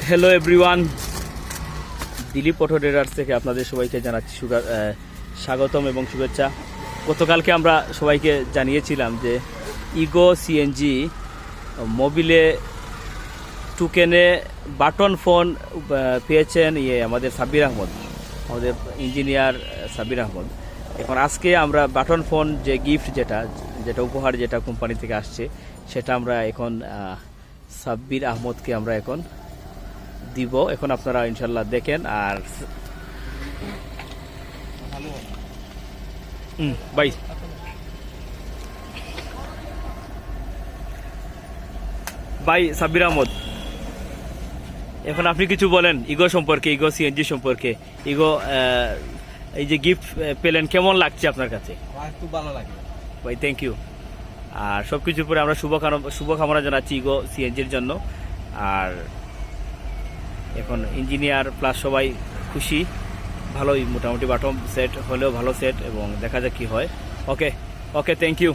Hello everyone, Dilip auto traders থেকে আপনাদের সবাইকে জানাচ্ছি স্বাগতম এবং শুভেচ্ছা। গতকালকে আমরা সবাইকে জানিয়েছিলাম যে ইগো সিএনজি মোবিলে টুকেনে বাটন ফোন পেয়েছেন আমাদের সাব্বির আহমদ, আমাদের ইঞ্জিনিয়ার সাব্বির আহমদ। এখন আজকে আমরা বাটন ফোন যে গিফট যেটা উপহার যেটা কোম্পানি থেকে আসছে সেটা আমরা এখন সাব্বির আহমদকে আমরা এখন দিব। এখন আপনারা ইনশাল্লাহ দেখেন। আর ভাই সাব্বির আহমদ, এখন আপনি কিছু বলেন ইগো সম্পর্কে, ইগো সিএনজি সম্পর্কে। ইগো এই যে গিফট পেলেন, কেমন লাগছে আপনার কাছে? খুব ভালো লাগে ভাই, থ্যাংক ইউ। আর সবকিছুর পরে আমরা শুভকামনা জানাচ্ছি ইগো সিএনজির জন্য। আর এখন ইঞ্জিনিয়ার প্লাস সবাই খুশি, ভালোই মোটামুটি বাটম সেট হলেও ভালো সেট, এবং দেখা যাক কি হয়। ওকে, থ্যাংক ইউ।